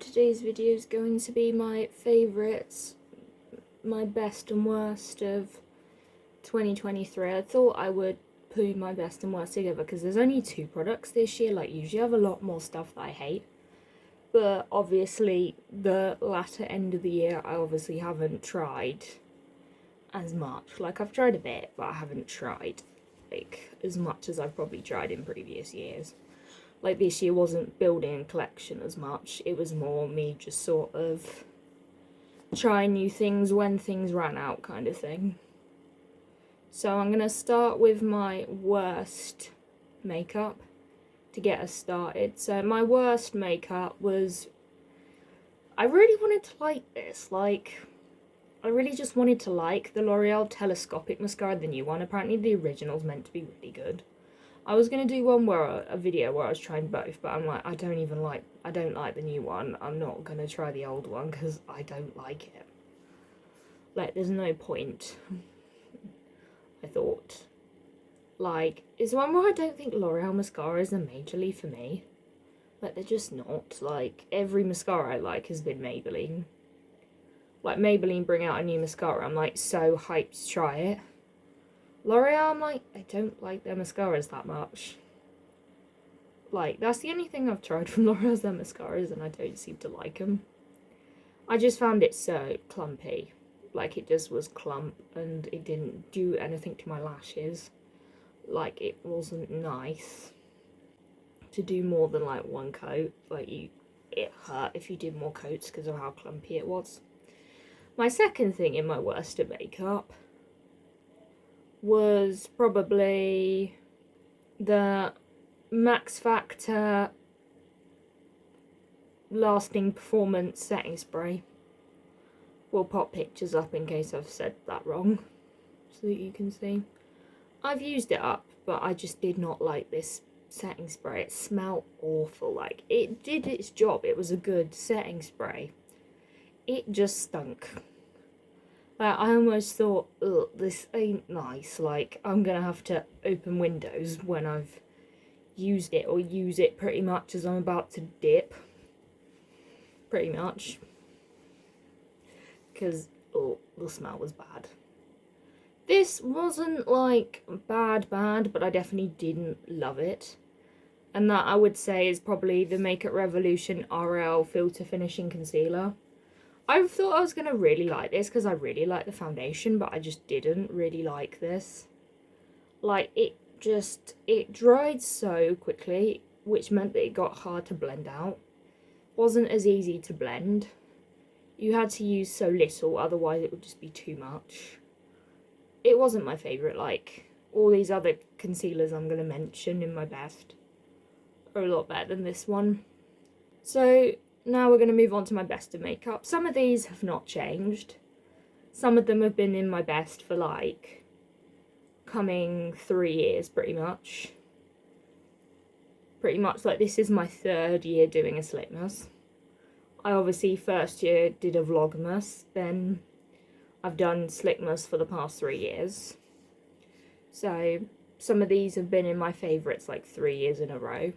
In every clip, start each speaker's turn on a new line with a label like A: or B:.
A: today's video is going to be my favourites, my best and worst of 2023. I thought I would put my best and worst together because there's only 2 products this year. Like, usually I have a lot more stuff that I hate, but obviously the latter end of the year I obviously haven't tried as much. Like, I've tried a bit, but I haven't tried like as much as I've probably tried in previous years. Like, this year wasn't building a collection as much, it was more me just sort of trying new things when things ran out kind of thing. So I'm going to start with my worst makeup to get us started. So my worst makeup was, I really wanted to like this, I really just wanted to like the L'Oreal Telescopic Mascara, the new one. Apparently the original's meant to be really good. I was going to do a video where I was trying both, but I'm like, I don't like the new one. I'm not going to try the old one because I don't like it. Like, there's no point. I thought. Like, it's one where I don't think L'Oreal mascaras are majorly for me. Like, they're just not. Like, every mascara I like has been Maybelline. Like, Maybelline bring out a new mascara, I'm like so hyped to try it. L'Oreal, I'm like, I don't like their mascaras that much. Like, that's the only thing I've tried from L'Oreal's their mascaras, and I don't seem to like them. I just found it so clumpy. Like, it just was clump, and it didn't do anything to my lashes. Like, it wasn't nice to do more than, like, one coat. Like, it hurt if you did more coats because of how clumpy it was. My second thing in my worst of makeup was probably the Max Factor Lasting Performance Setting Spray. We'll pop pictures up in case I've said that wrong so that you can see. I've used it up, but I just did not like this setting spray. It smelled awful. Like, it did its job. It was a good setting spray. It just stunk. Like, I almost thought, ugh, this ain't nice. Like, I'm gonna have to open windows when I've used it, or use it pretty much as I'm about to dip. Pretty much. Because, oh, the smell was bad. This wasn't, like, bad, but I definitely didn't love it. And that, I would say, is probably the Makeup Revolution RL Filter Finishing Concealer. I thought I was going to really like this because I really like the foundation, but I just didn't really like this. Like, it dried so quickly, which meant that it got hard to blend out. Wasn't as easy to blend. You had to use so little, otherwise it would just be too much. It wasn't my favourite. Like, all these other concealers I'm going to mention in my best are a lot better than this one. So now we're going to move on to my best of makeup. Some of these have not changed. Some of them have been in my best for, like, coming 3 years, pretty much. Pretty much, like, this is my 3rd year doing a Slickmas. I obviously first year did a Vlogmas, then I've done Slickmas for the past 3 years. So some of these have been in my favourites like 3 years in a row.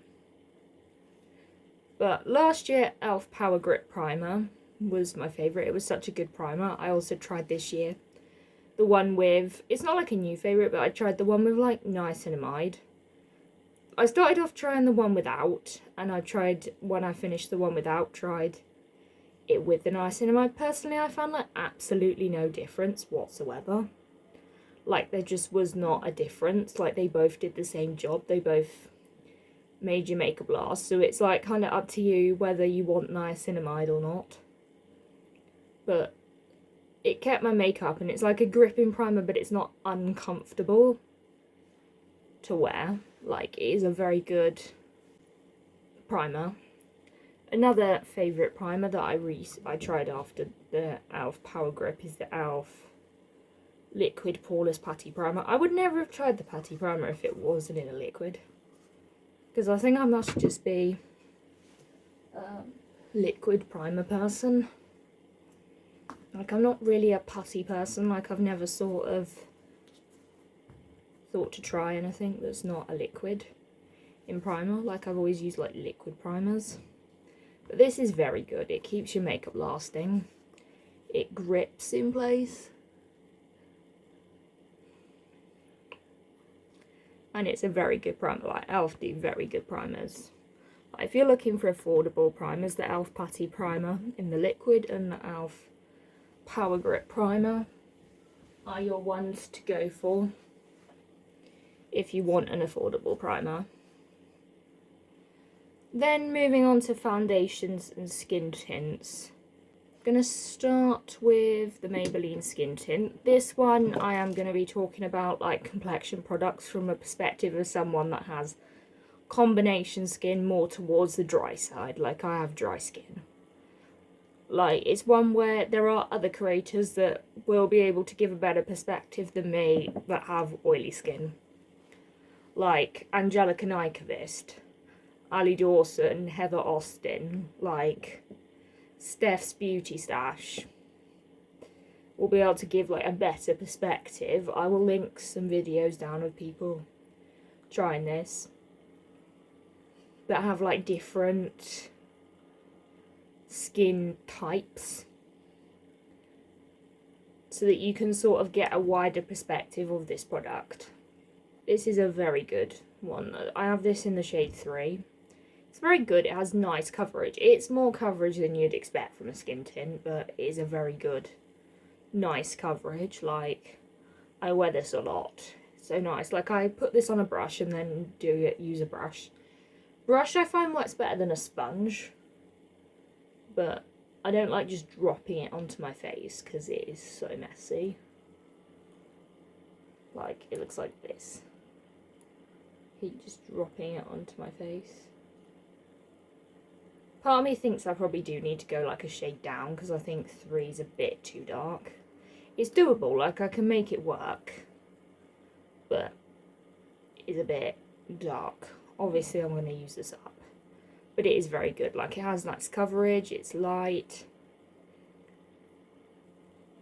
A: But last year, e.l.f. Power Grip Primer was my favourite. It was such a good primer. I also tried this year the one with, it's not like a new favourite, but I tried the one with, like, niacinamide. I started off trying the one without, and I tried, when I finished the one without, tried it with the niacinamide. Personally, I found, like, absolutely no difference whatsoever. Like, there just was not a difference. Like, they both did the same job. They both made your makeup last. So it's, like, kind of up to you whether you want niacinamide or not. But it kept my makeup, and it's like a gripping primer, but it's not uncomfortable to wear. Like, it is a very good primer. Another favourite primer that I tried after the e.l.f. Power Grip is the e.l.f. Liquid Poreless Putty Primer. I would never have tried the Putty Primer if it wasn't in a liquid. Because I think I must just be a liquid primer person. Like, I'm not really a putty person. Like, I've never sort of thought to try anything that's not a liquid in primer. Like, I've always used, like, liquid primers. But this is very good. It keeps your makeup lasting. It grips in place. And it's a very good primer. Like, e.l.f. do very good primers. Like, if you're looking for affordable primers, the e.l.f. Putty Primer in the liquid and the e.l.f. Power Grip Primer are your ones to go for if you want an affordable primer. Then moving on to foundations and skin tints. I'm going to start with the Maybelline Skin Tint. This one I am going to be talking about like complexion products from a perspective of someone that has combination skin more towards the dry side, like I have dry skin. Like, it's one where there are other creators that will be able to give a better perspective than me that have oily skin. Like Angelica Nyquist, Ali Dawson, Heather Austin, like Steph's Beauty Stash will be able to give like a better perspective. I will link some videos down of people trying this that have like different skin types so that you can sort of get a wider perspective of this product. This is a very good one. I have this in the shade 3. It's very good. It has nice coverage. It's more coverage than you'd expect from a skin tint, but it is a very good, nice coverage. Like, I wear this a lot. It's so nice. Like, I put this on a brush and then use a brush. Brush I find works better than a sponge, but I don't like just dropping it onto my face because it is so messy. Like, it looks like this. Just dropping it onto my face. Part of me thinks I probably do need to go like a shade down because I think 3 is a bit too dark. It's doable, like I can make it work, but it's a bit dark. Obviously I'm going to use this up, but it is very good. Like, it has nice coverage, it's light.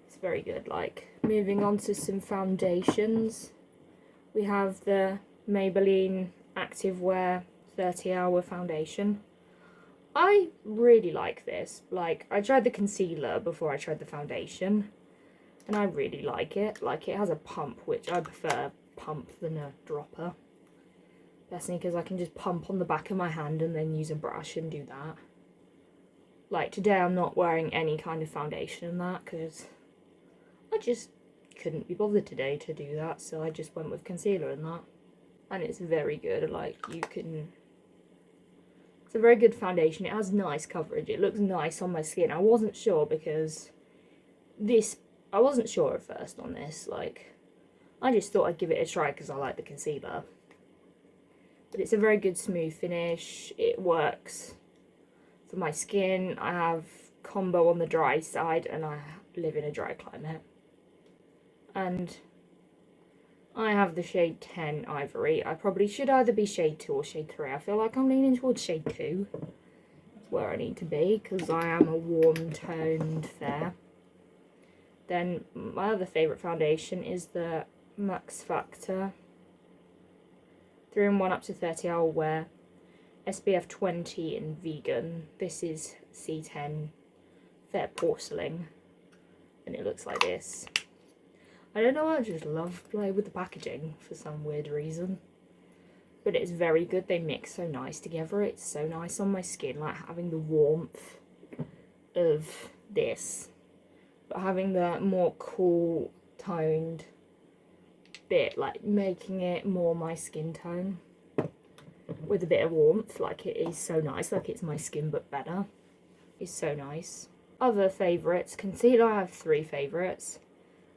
A: It's very good. Like, moving on to some foundations. We have the Maybelline Activewear 30 Hour Foundation. I really like this. Like, I tried the concealer before I tried the foundation, and I really like it. Like, it has a pump, which I prefer pump than a dropper. Personally, because I can just pump on the back of my hand and then use a brush and do that. Like, today I'm not wearing any kind of foundation in that, because I just couldn't be bothered today to do that, so I just went with concealer in that. And it's very good. Like, you can... It's a very good foundation. It has nice coverage. It looks nice on my skin. I wasn't sure because I wasn't sure at first on this. Like, I just thought I'd give it a try because I like the concealer. But it's a very good smooth finish. It works for my skin. I have combo on the dry side and I live in a dry climate. And I have the shade 10 Ivory. I probably should either be shade 2 or shade 3. I feel like I'm leaning towards shade 2. That's where I need to be because I am a warm toned fair. Then my other favourite foundation is the Max Factor 3-in-1 up to 30 hour wear. SPF 20 and vegan. This is C10 Fair Porcelain. And it looks like this. I don't know, I just love playing with the packaging for some weird reason. But it's very good. They mix so nice together. It's so nice on my skin, like having the warmth of this, but having the more cool toned bit, like making it more my skin tone with a bit of warmth. Like, it is so nice. Like, it's my skin but better. It's so nice. Other favourites. Concealer, I have 3 favourites.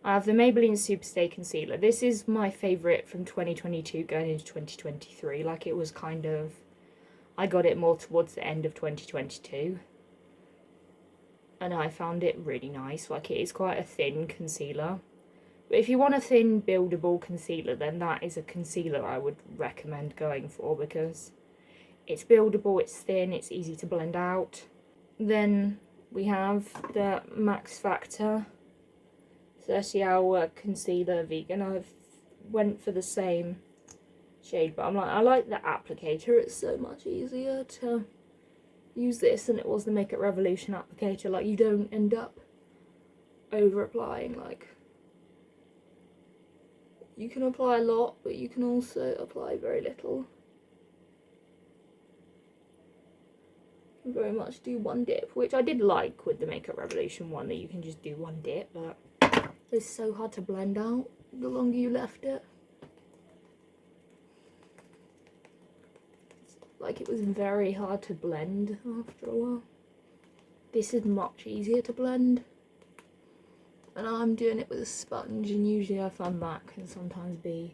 A: I have the Maybelline Superstay Concealer. This is my favourite from 2022 going into 2023. Like, it was kind of... I got it more towards the end of 2022. And I found it really nice. Like, it is quite a thin concealer. But if you want a thin, buildable concealer, then that is a concealer I would recommend going for. Because it's buildable, it's thin, it's easy to blend out. Then we have the Max Factor 30 Hour Concealer Vegan. I've went for the same shade, but I like the applicator. It's so much easier to use this, and it was the Makeup Revolution applicator. Like, you don't end up over applying. Like, you can apply a lot, but you can also apply very little. You can very much do one dip, which I did like with the Makeup Revolution one, that you can just do one dip, but it's so hard to blend out the longer you left it. Like, it was very hard to blend after a while. This is much easier to blend. And I'm doing it with a sponge, and usually I find that can sometimes be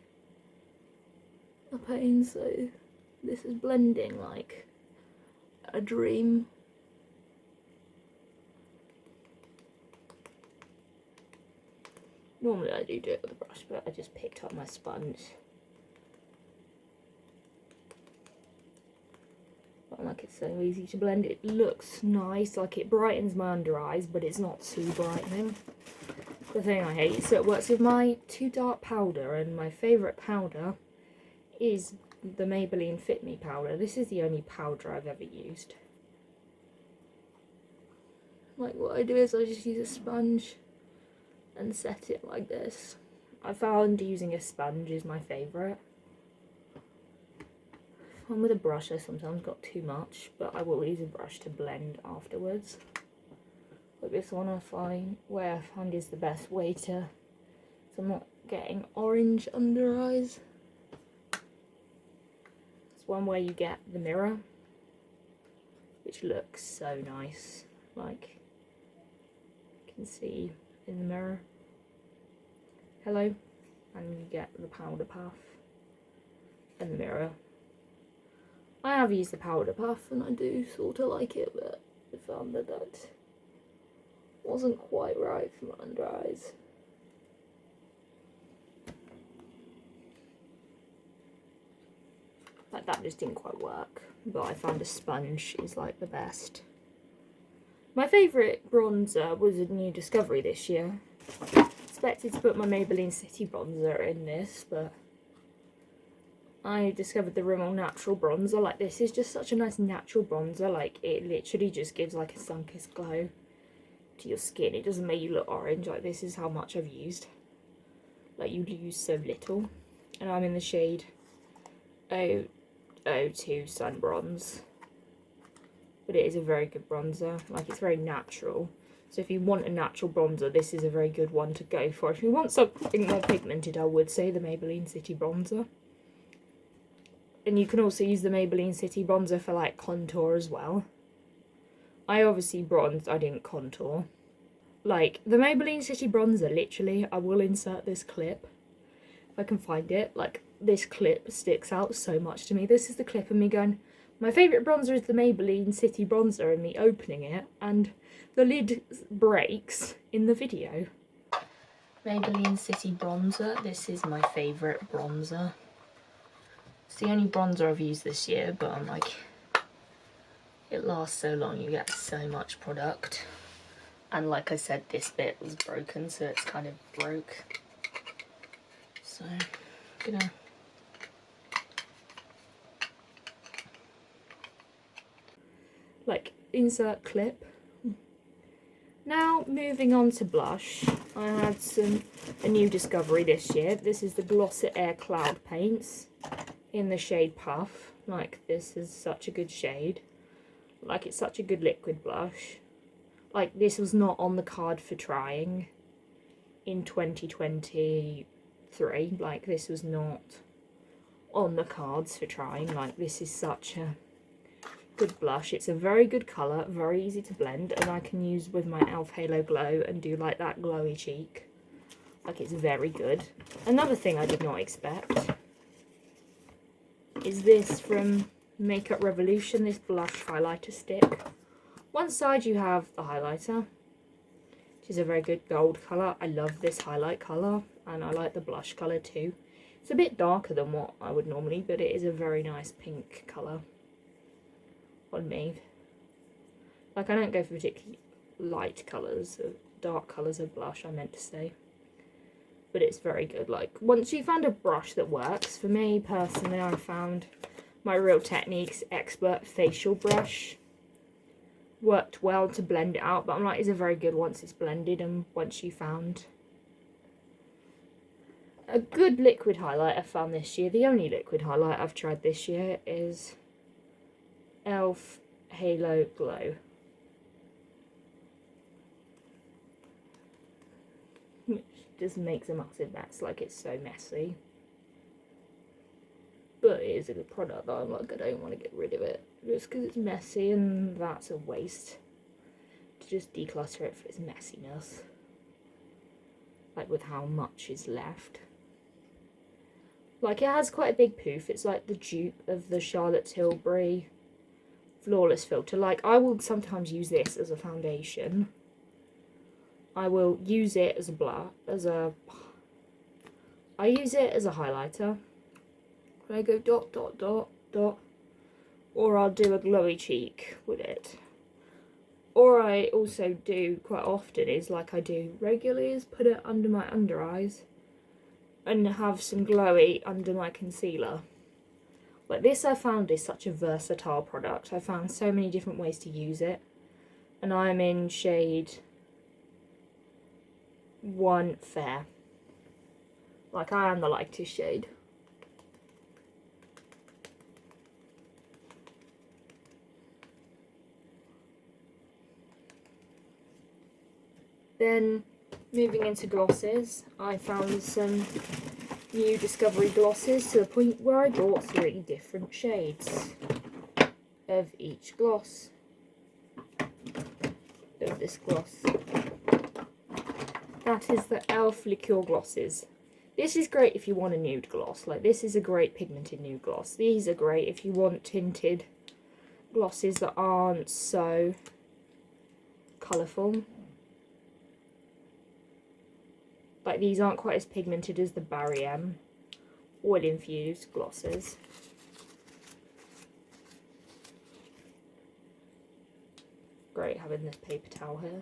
A: a pain, so this is blending like a dream. Normally I do it with a brush, but I just picked up my sponge. Like, it's so easy to blend. It looks nice, like it brightens my under eyes, but it's not too brightening. The thing I hate. So it works with my Too Dark powder, and my favourite powder is the Maybelline Fit Me powder. This is the only powder I've ever used. Like, what I do is I just use a sponge and set it like this. I found using a sponge is my favourite. And with a brush I sometimes got too much, but I will use a brush to blend afterwards. But this one I find is the best way to, so I'm not getting orange under eyes. It's one where you get the mirror, which looks so nice. Like, you can see in the mirror. Hello. And you get the powder puff and the mirror. I have used the powder puff and I do sort of like it, but I found that wasn't quite right for my under eyes. Like, that just didn't quite work, but I found a sponge is like the best. My favourite bronzer was a new discovery this year. Expected to put my Maybelline City bronzer in this, but I discovered the Rimmel Natural bronzer. Like, this is just such a nice natural bronzer. Like, it literally just gives like a sun-kissed glow to your skin. It doesn't make you look orange. Like, this is how much I've used. Like, you use so little. And I'm in the shade 002 Sun Bronze. But it is a very good bronzer. Like, it's very natural. So if you want a natural bronzer, this is a very good one to go for. If you want something more pigmented, I would say the Maybelline City bronzer. And you can also use the Maybelline City bronzer for like contour as well. I obviously bronzed, I didn't contour. Like, the Maybelline City bronzer, literally, I will insert this clip if I can find it. Like, this clip sticks out so much to me. This is the clip of me going, my favourite bronzer is the Maybelline City bronzer, and me opening it, and the lid breaks in the video. Maybelline City bronzer, this is my favourite bronzer. It's the only bronzer I've used this year, but I'm like, it lasts so long, you get so much product. And like I said, this bit was broken, so it's kind of broke. So, I'm gonna like insert clip. Now moving on to blush, I had a new discovery this year. This is the Glossy Air Cloud Paints in the shade Puff. Like, this is such a good shade. Like, it's such a good liquid blush. Like, this was not on the card for trying in 2023. Like, this was not on the cards for trying. Like, this is such a good blush. It's a very good colour, very easy to blend, and I can use with my e.l.f. Halo Glow and do like that glowy cheek. Like, it's very good. Another thing I did not expect is this from Makeup Revolution, this blush highlighter stick. One side you have the highlighter, which is a very good gold colour. I love this highlight colour, and I like the blush colour too. It's a bit darker than what I would normally, but it is a very nice pink colour on me. Like, I don't go for particularly light colours, dark colours of blush, I meant to say. But it's very good. Like, once you found a brush that works, for me personally, I found my Real Techniques Expert Facial Brush. worked well to blend it out, but I'm like, it's a very good once it's blended and once you found a good liquid highlight I found this year. The only liquid highlight I've tried this year is e.l.f. Halo Glow. Which just makes a massive mess, like it's so messy. But it is a good product that I'm like, I don't want to get rid of it. Just because it's messy, and that's a waste. To just declutter it for its messiness. Like with how much is left. Like it has quite a big poof. It's like the dupe of the Charlotte Tilbury Flawless Filter. Like I will sometimes use this as a foundation. I will use it as a I use it as a highlighter. I go dot, dot, dot, dot. Or I'll do a glowy cheek with it. Or I also do quite often is like I do regularly is put it under my under eyes. And have some glowy under my concealer. Like this I found is such a versatile product. I found so many different ways to use it. And I'm in shade 1 Fair. Like I am the lightest shade. Then moving into glosses, I found some new Discovery glosses to the point where I bought 3 different shades of each gloss. Of this gloss. That is the e.l.f. Liqueur glosses. This is great if you want a nude gloss. Like this is a great pigmented nude gloss. These are great if you want tinted glosses that aren't so colourful. Like these aren't quite as pigmented as the Barry M oil infused glosses. Great having this paper towel here.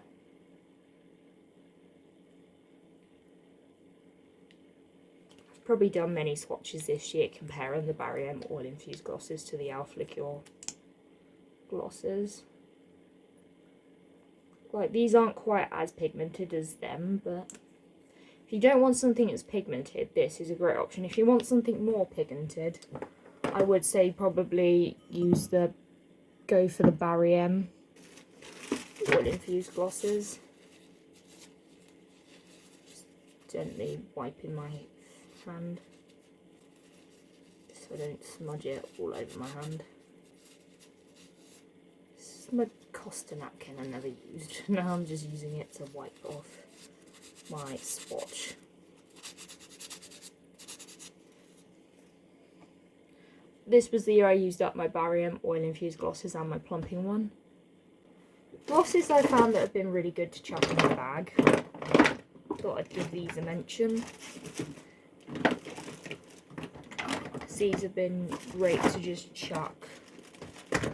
A: I've probably done many swatches this year comparing the Barry M oil infused glosses to the e.l.f. Liqueur glosses. Like these aren't quite as pigmented as them, but if you don't want something that's pigmented, this is a great option. If you want something more pigmented, I would say probably go for the Barry M oil infused glosses. Just gently wiping my hand so I don't smudge it all over my hand. This is my Costa napkin I never used. Now I'm just using it to wipe off my swatch. This was the year I used up my Barry M oil infused glosses and my plumping one. Glosses I found that have been really good to chuck in the bag. Thought I'd give these a mention. These have been great to just chuck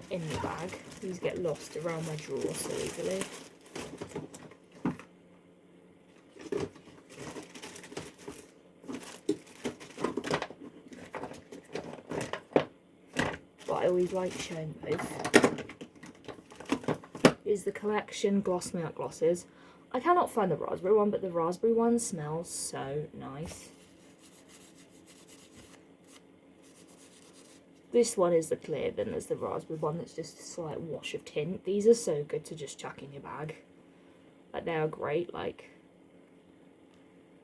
A: in the bag. These get lost around my drawer so easily. But I always like showing both. Is the Collection Gloss Me Up glosses. I cannot find the raspberry one, but the raspberry one smells so nice. This one is the clear, then there's the raspberry one that's just a slight wash of tint. These are so good to just chuck in your bag. Like, they are great, like,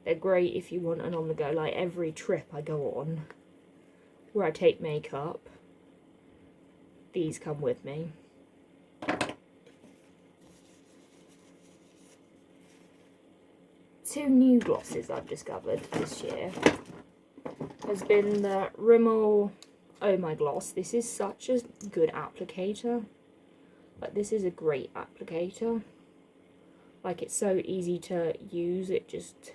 A: they're great if you want an on the go. Like, every trip I go on where I take makeup, these come with me. Two new glosses I've discovered this year has been the Rimmel Oh My Gloss. This is such a good applicator. Like, this is a great applicator. Like, it's so easy to use. It just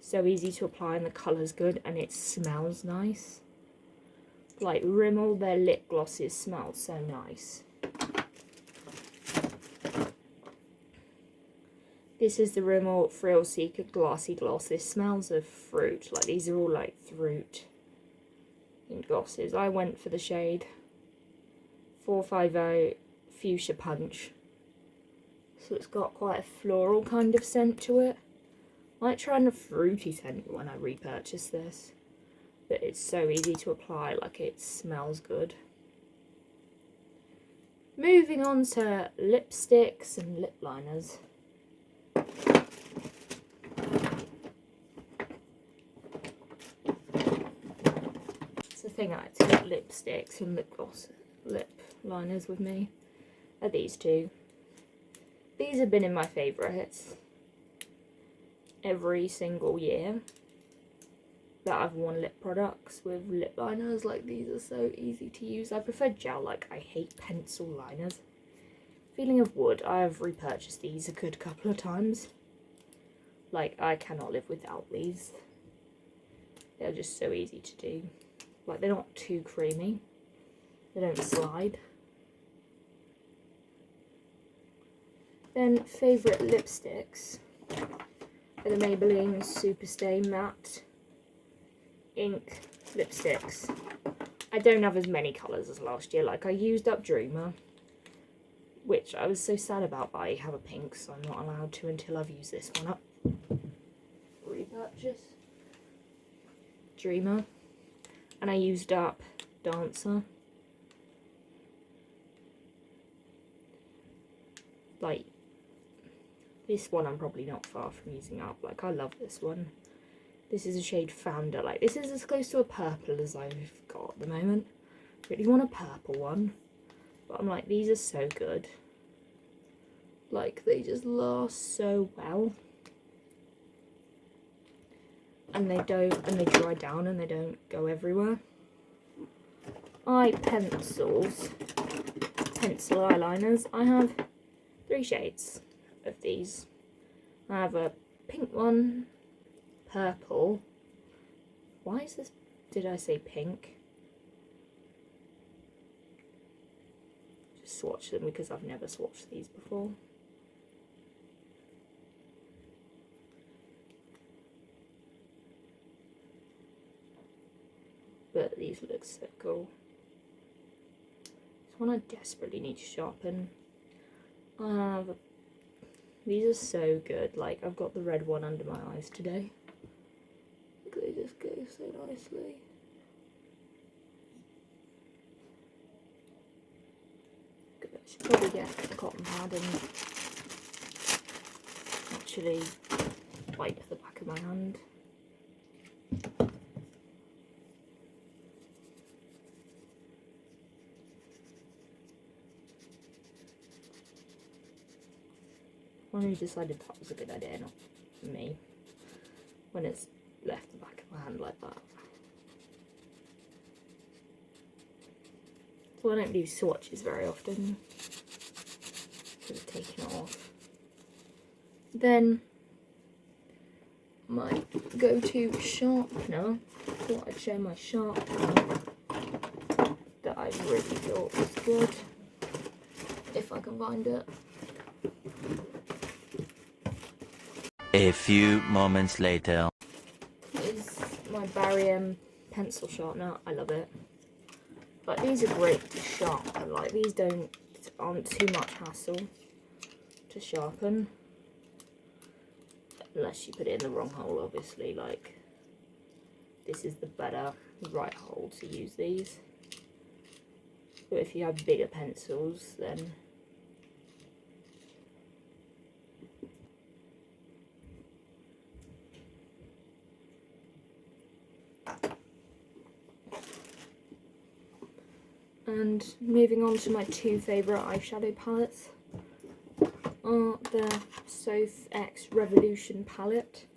A: so easy to apply, and the colour's good, and it smells nice. Like, Rimmel, their lip glosses smell so nice. This is the Rimmel Thrill Seeker Glassy Gloss. This smells of fruit. Like, these are all like fruit in glosses. I went for the shade 450 Fuchsia Punch. So it's got quite a floral kind of scent to it. I might try a fruity scent when I repurchase this. But it's so easy to apply, like it smells good. Moving on to lipsticks and lip liners. It's the thing, I like to get lipsticks and lip gloss, lip liners with me, are these two. These have been in my favourites every single year that I've worn lip products with lip liners. Like, these are so easy to use. I prefer gel, like I hate pencil liners. Feeling of wood, I have repurchased these a good couple of times. Like, I cannot live without these. They're just so easy to do. Like, they're not too creamy. They don't slide. Then, favourite lipsticks are the Maybelline Superstay Matte Ink lipsticks. I don't have as many colours as last year. Like, I used up Dreamer, which I was so sad about, but I have a pink, so I'm not allowed to until I've used this one up. Repurchase Dreamer. And I used up Dancer. Like, this one I'm probably not far from using up. Like, I love this one. This is a shade Founder. Like, this is as close to a purple as I've got at the moment. Really want a purple one. But I'm like, these are so good. Like, they just last so well. And they dry down and they don't go everywhere. Pencil eyeliners. I have 3 shades of these. I have a pink one, purple. Why is this, did I say pink? Just swatch them because I've never swatched these before. But these look so cool. This one I desperately need to sharpen. These are so good. Like, I've got the red one under my eyes today. Look, they just go so nicely. Good. I should probably get a cotton pad and actually wipe the back of my hand. I only decided that was a good idea, not me, when it's left the back of my hand like that. So I don't do swatches very often, because I've taken it off. Then, my go-to sharpener, I thought I'd show my sharpener that I really thought was good, if I can find it.
B: A few moments later.
A: Is my Barry M pencil sharpener. I love it. Like, these are great to sharpen. Like, these aren't too much hassle to sharpen. Unless you put it in the wrong hole, obviously. Like, this is the better right hole to use these. But if you have bigger pencils, then and moving on to my 2 favourite eyeshadow palettes are the Soph X Revolution palette.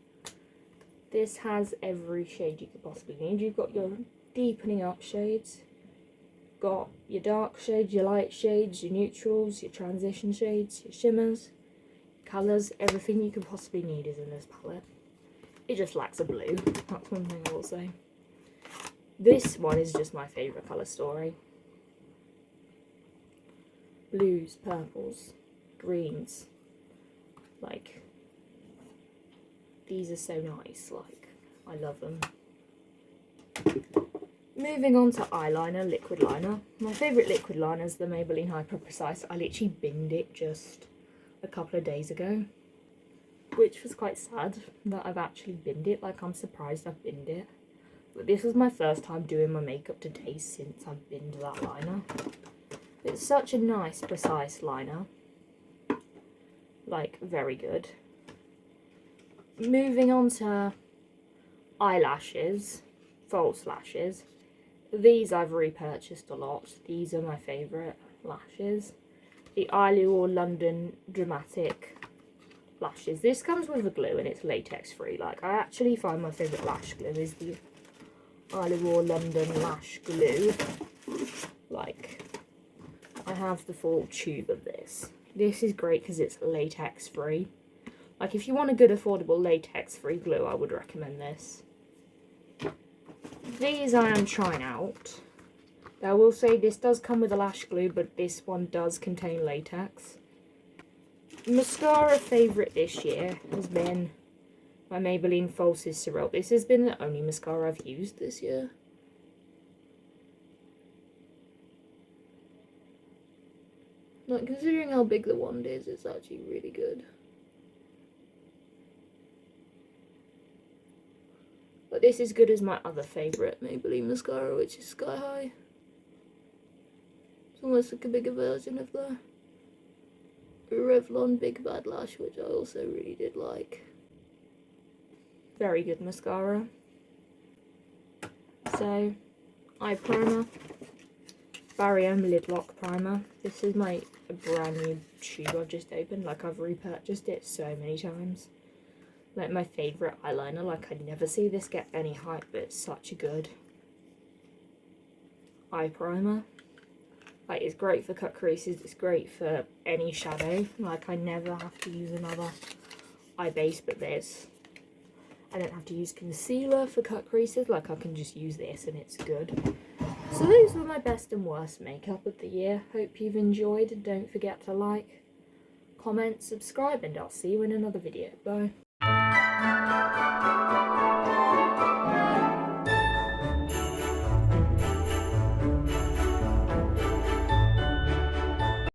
A: This has every shade you could possibly need. You've got your deepening up shades, got your dark shades, your light shades, your neutrals, your transition shades, your shimmers, colours, everything you could possibly need is in this palette. It just lacks a blue, that's one thing I will say. This one is just my favourite colour story. Blues, purples, greens, like, these are so nice, like, I love them. Moving on to eyeliner, liquid liner. My favourite liquid liner is the Maybelline Hyper Precise. I literally binned it just a couple of days ago, which was quite sad that I've actually binned it. Like, I'm surprised I've binned it. But this was my first time doing my makeup today since I've binned that liner. It's such a nice, precise liner. Like, very good. Moving on to eyelashes, false lashes. These I've repurchased a lot. These are my favourite lashes. The Eyelure London Dramatic lashes. This comes with a glue and it's latex free. Like, I actually find my favourite lash glue is the Eyelure London Lash Glue. Like, I have the full tube of this. This is great because it's latex free. Like, if you want a good affordable latex free glue, I would recommend this. These I am trying out. I will say this does come with a lash glue, but this one does contain latex. Mascara favourite this year has been my Maybelline Falsies Surreal. This has been the only mascara I've used this year. Like, considering how big the wand is, it's actually really good. But this is good as my other favourite Maybelline mascara, which is Sky High. It's almost like a bigger version of the Revlon Big Bad Lash, which I also really did like. Very good mascara. So, eye primer. Barry M Lid Lock Primer. This is my brand new tube I've just opened. Like, I've repurchased it so many times. Like, my favourite eyeliner. Like, I never see this get any hype, but it's such a good eye primer. Like, it's great for cut creases. It's great for any shadow. Like, I never have to use another eye base but this. I don't have to use concealer for cut creases. Like, I can just use this and it's good. So those were my best and worst makeup of the year. Hope you've enjoyed. Don't forget to like, comment, subscribe, and I'll see you in another video. Bye.